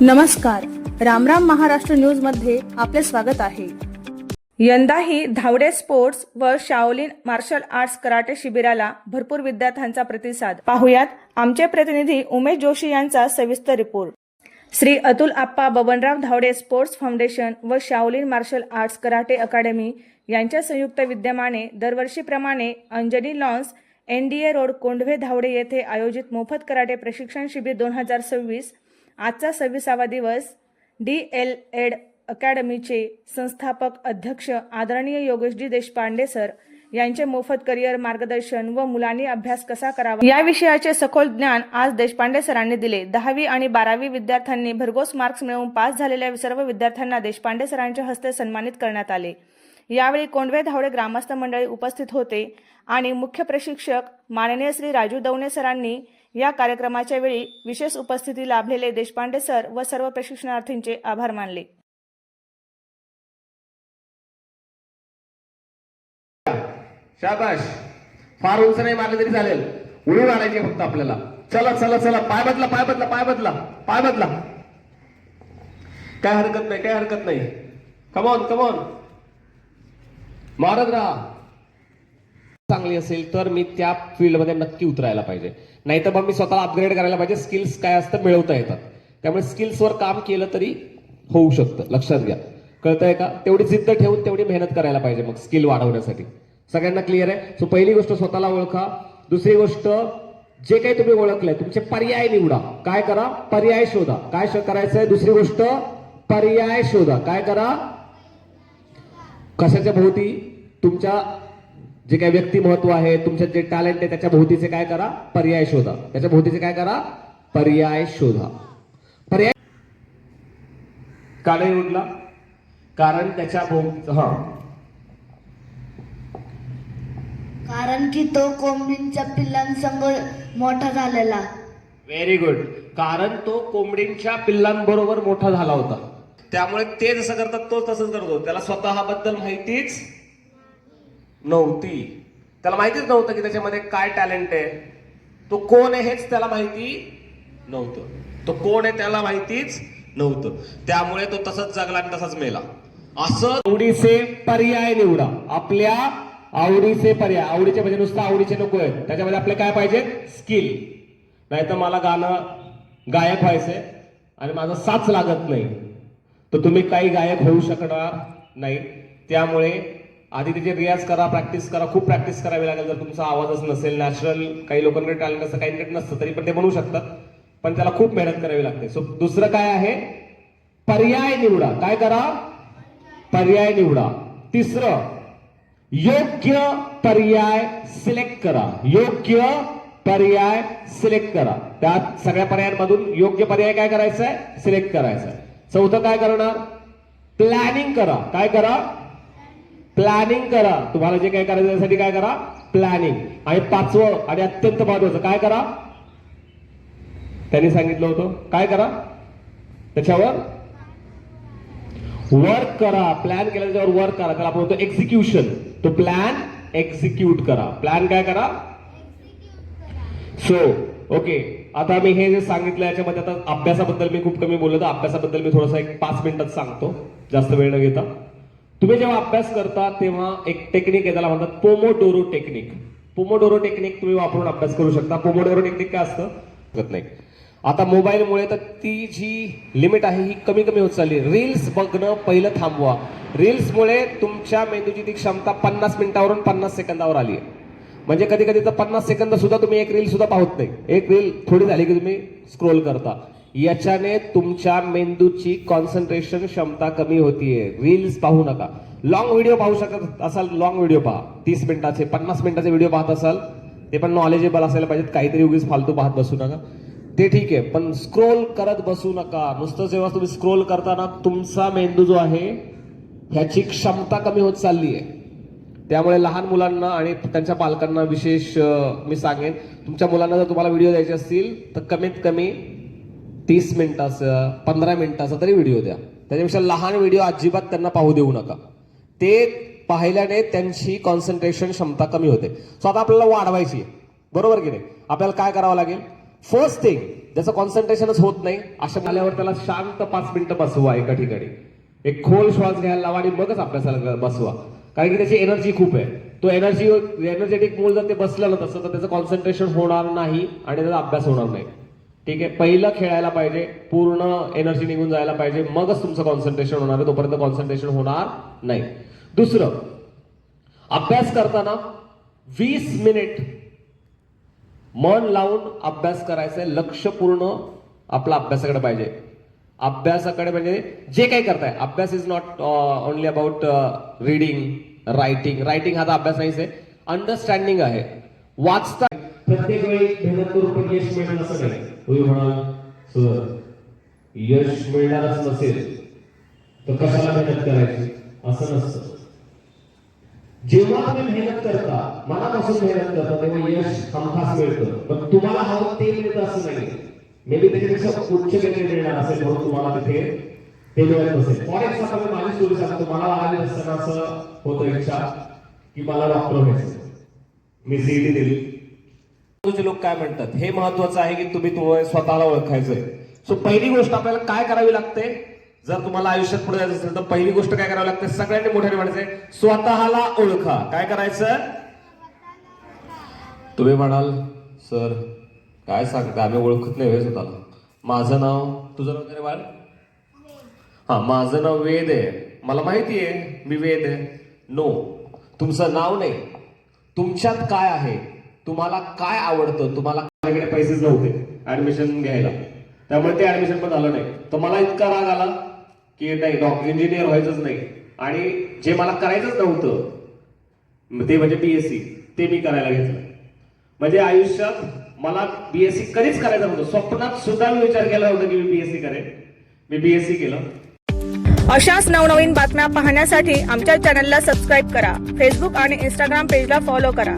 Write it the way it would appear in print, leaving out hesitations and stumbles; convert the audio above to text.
नमस्कार, रामराम महाराष्ट्र न्यूज मध्ये आपले स्वागत आहे। यंदाही धावडे स्पोर्ट्स व शाओलिन मार्शल आर्ट्स कराटे शिबिराला भरपूर विद्यार्थ्यांचा प्रतिसाद। पाहुयात आमचे प्रतिनिधी उमेश जोशी यांचा सविस्तर report. Shri Atul Appa Babanrao Dhawade sports foundation व Shaolin martial arts karate academy यांच्या संयुक्त विद्यमाने दरवर्षीप्रमाणे Anjani lawns NDA road Kondhwe Dhawade येथे आयोजित मोफत कराटे प्रशिक्षण शिबिर 2026 आजचा 26वा दिवस DLED अकॅडमीचे संस्थापक अध्यक्ष आदरणीय योगेशजी देशपांडे सर यांचे मोफत करिअर मार्गदर्शन व मुलांनी अभ्यास कसा करावा या विषयाचे सखोल ज्ञान आज देशपांडे सरांनी दिले। 10वी आणि 12वी विद्यार्थ्यांनी भरघोस मार्क्स मिळवून पास झालेल्या सर्व विद्यार्थ्यांना देशपांडे सरांच्या हस्ते सन्मानित करण्यात आले। यावेळी कोंढवे धावडे ग्रामस्थ मंडळी उपस्थित होते आणि मुख्य प्रशिक्षक माननीय श्री राजू दवणे सरांनी या कार्यक्रमाच्या वेळी विशेष उपस्थिती लाभलेले देशपांडे सर व सर्व प्रशिक्षणार्थींचे आभार मानले। शाबाश, फार उंच नाही मारले तरी चालेल, उडी मारायची फक्त आपल्याला। चला चला चला, पाय बदला पाय बदला पाय बदला पाय बदला, काय हरकत नाही काय हरकत नाही। कम ऑन मारत राहा। चांगली असेल तर मी त्या फील्ड मध्ये नक्की उतरायला पाहिजे, नाहीतर मग मी स्वतःला अपग्रेड करायला पाहिजे। स्किल्स काय असतं मिळवता येतात, त्यामुळे स्किल्सवर काम केलं तरी होऊ शकतं, लक्षात घ्या। कळतंय का? तेवढी जिद्द ठेवून तेवढी मेहनत करायला पाहिजे मग स्किल वाढवण्यासाठी। सगळ्यांना क्लिअर आहे? सो पहिली गोष्ट स्वतःला ओळखा। दुसरी गोष्ट, जे काही तुम्ही ओळखलंय तुमचे पर्याय निवडा। काय करा? पर्याय शोधा। काय करायचंय? दुसरी गोष्ट, पर्याय शोधा। काय करा? कशाच्या भोवती? तुमच्या जे काही व्यक्तिमत्व आहे, तुमच्यात जे टॅलेंट आहे त्याच्या भोवतीचे काय करा? पर्याय शोधा। त्याच्या भोवतीचे काय करा? पर्याय शोधा। पर्याय का नाही निवडला? कारण त्याच्या भोवती कारण की तो कोंबडींच्या पिल्लांसंग मोठा झालेला। Very good. कारण तो कोंबडींच्या पिल्लांबरोबर मोठा झाला होता, त्यामुळे ते जसं करतात तो तसंच करतो। त्याला स्वतःबद्दल माहितीच नव्हती, त्याला माहितीच नव्हतं की त्याच्यामध्ये काय टॅलेंट आहे, तो कोण आहे हेच त्याला माहिती नव्हतं। तो कोण आहे त्याला माहितीच नव्हतं, त्यामुळे तो तसंच जगला आणि तसाच मेला। असं आवडीचे पर्याय निवडा। आपल्या आवडीचे पर्याय, आवडीचे म्हणजे नुसतं आवडीचे नको आहेत, त्याच्यामध्ये आपले काय पाहिजे? स्किल। नाहीतर मला गायक व्हायचंय आणि माझा साच लागत नाही, तर तुम्ही काही गायक होऊ शकणार नाही। त्यामुळे आधी त्याची रियाज करा, प्रॅक्टिस करा, खूप प्रॅक्टिस करावी लागेल। जर तुमचा आवाजच नसेल, नॅचरल, काही लोकांकडे टॅलेंट असतं, काही नसतं, तरी पण ते बनवू शकतात, पण त्याला खूप मेहनत करावी लागते। सो दुसरं काय आहे? पर्याय निवडा। काय करा? पर्याय निवडा। तिसरं, योग्य पर्याय सिलेक्ट करा। योग्य पर्याय सिलेक्ट करा। त्यात सगळ्या पर्यायांमधून योग्य पर्याय काय करायचा आहे? सिलेक्ट करायचा आहे। चौथं काय करणार? प्लॅनिंग करा। काय करा? प्लॅनिंग करा। तुम्हाला जे काय करायचं त्यासाठी काय करा? प्लॅनिंग। आणि पाचवं आणि अत्यंत महत्वाचं काय करा? त्यांनी सांगितलं होतं काय करा? त्याच्यावर वर्क करा। प्लॅन केला त्याच्यावर वर्क करा, त्याला आपण म्हणतो एक्झिक्युशन। तो प्लॅन एक्झिक्यूट करा। प्लॅन काय करा? सो ओके, आता मी हे जे सांगितलं याच्यामध्ये आता अभ्यासाबद्दल मी खूप कमी बोललो, तर अभ्यासाबद्दल मी थोडासा 5 मिनिटात सांगतो, जास्त वेळ न घेता। तुम्ही जेव्हा अभ्यास करता तेव्हा एक टेक्निक आहे, त्याला म्हणतात पोमोडोरो टेक्निक। पोमोडोरो टेक्निक तुम्ही वापरून अभ्यास करू शकता। पोमोडोरो टेक्निक काय असतं? नाही, आता मोबाईलमुळे तर ती जी लिमिट आहे ही कमी कमी होत चालली। रील्स बघणं पहिलं थांबवा। रील्समुळे तुमच्या मेंदूची ती क्षमता 50 मिनिटावरून 50 सेकंदावर आली आहे। म्हणजे कधी कधी तर 50 सेकंद सुद्धा तुम्ही एक रील सुद्धा पाहत नाही। एक रील थोडी झाली की तुम्ही स्क्रोल करता। याच्याने तुमच्या मेंदूची कॉन्सन्ट्रेशन क्षमता कमी होतीये। रील्स पाहू नका। लॉंग व्हिडिओ पाहू शकत असाल, लॉंग व्हिडिओ पहा, 30 मिनिटाचे 50 मिनिटाचे व्हिडिओ पाहत असाल, ते पण नॉलेजेबल असायला पाहिजेत, काहीतरी उगीच फालतू पाहत बसू नका, ते ठीक आहे, पण स्क्रोल करत बसू नका। नुसतं जेव्हा तुम्ही स्क्रोल करताना तुमचा मेंदू जो आहे ह्याची क्षमता कमी होत चालली आहे। त्यामुळे लहान मुलांना आणि त्यांच्या पालकांना विशेष मी सांगेन, तुमच्या मुलांना जर तुम्हाला व्हिडिओ द्यायचे असतील तर कमीत कमी 30 मिनिटाचा 15 मिनिटाचा तरी व्हिडिओ द्या। त्याच्यापेक्षा लहान व्हिडिओ अजिबात त्यांना पाहू देऊ नका। ते पाहिल्याने त्यांची कॉन्सन्ट्रेशन क्षमता कमी होते। सो आता आपल्याला वाढवायची आहे, बरोबर की नाही? आपल्याला काय करावं लागेल? फर्स्ट थिंग, ज्याचं कॉन्सन्ट्रेशनच होत नाही, अशा आल्यावर त्याला शांत 5 मिनिटं बसवा एका ठिकाणी, एक खोल श्वास घ्यायला लावा आणि मगच अभ्यासाला बसवा. कारण की त्याची एनर्जी खूप आहे. तो एनर्जेटिक मूल जर ते बसलं ना तसं, तर त्याचं कॉन्सन्ट्रेशन होणार नाही आणि त्याचा अभ्यास होणार नाही. ठीक आहे, पहिलं खेळायला पाहिजे, पूर्ण एनर्जी निघून जायला पाहिजे, मगच तुमचं कॉन्सन्ट्रेशन होणार आहे, तोपर्यंत कॉन्सन्ट्रेशन होणार नाही. दुसरं, अभ्यास करताना 20 मिनिट मन लावून अभ्यास करायचंय, लक्षपूर्ण आपला अभ्यासाकडे पाहिजे. अभ्यासाकडे म्हणजे जे काही करताय, अभ्यास is not only about reading, writing हा तर अभ्यास नाहीच आहे, अंडरस्टँडिंग आहे. वाचता प्रत्येक वेळी मेहनत करून पण यश मिळणार असं नाही. तुम्ही म्हणाल सर यश मिळणारच नसेल तर कशाला मेहनत करायची, असं नसतं. जेव्हा तुम्ही मेहनत करता, मनापासून मेहनत करता, तेव्हा यश हमखास मिळतं. पण तुम्हाला हवं ते मिळतं असं नाही. मे बी त्याच्यापेक्षा उच्च काहीतरी मिळणार असेल म्हणून तुम्हाला तिथे ते मिळत नसेल. फॉर एक्झाम्पल माझी स्टोरी सांगतो. मला लहान असताना असं होतं इच्छा की मला डॉक्टर व्हायचं. मी सीईटी दिली. लोक काय म्हणतात हे महत्वाचं आहे की तुम्ही स्वतःला ओळखायचंय. सो पहिली गोष्ट आपल्याला काय करावी लागते, जर तुम्हाला आयुष्यात पुढे जायचं असेल तर पहिली गोष्ट काय करावी लागते, सगळ्यांनी मोठ्याने म्हणायचंय स्वतःला ओळखा. काय करायचं? तुम्ही म्हणाल सर काय सांगता, आम्ही ओळखत नाही स्वतःला. माझं नाव, तुझं नाव काय बाळ? हा, माझं नाव वेद आहे, मला माहिती आहे मी वेद आहे. नो, तुमचं नाव नाही, तुमच्यात काय आहे, तुम्हाला काय आवडतं. तुम्हाला माझ्याकडे पैसेच नव्हते ऍडमिशन घ्यायला, त्यामुळे ते ऍडमिशन पण झालं नाही. तर मला इतका राग आला की नाही, इंजिनियर व्हायचंच नाही, आणि जे मला करायचंच नव्हतं ते म्हणजे बीएससी, ते मी करायला घेतलं. म्हणजे आयुष्यात मला बीएससी कधीच करायचं नव्हतं, स्वप्नात सुद्धा मी विचार केला होता की मी बीएससी करेन. मी बीएससी केलं. अशाच नवनवीन बातम्या पाहण्यासाठी आमच्या चॅनलला सबस्क्राईब करा. फेसबुक आणि इंस्टाग्राम पेजला फॉलो करा.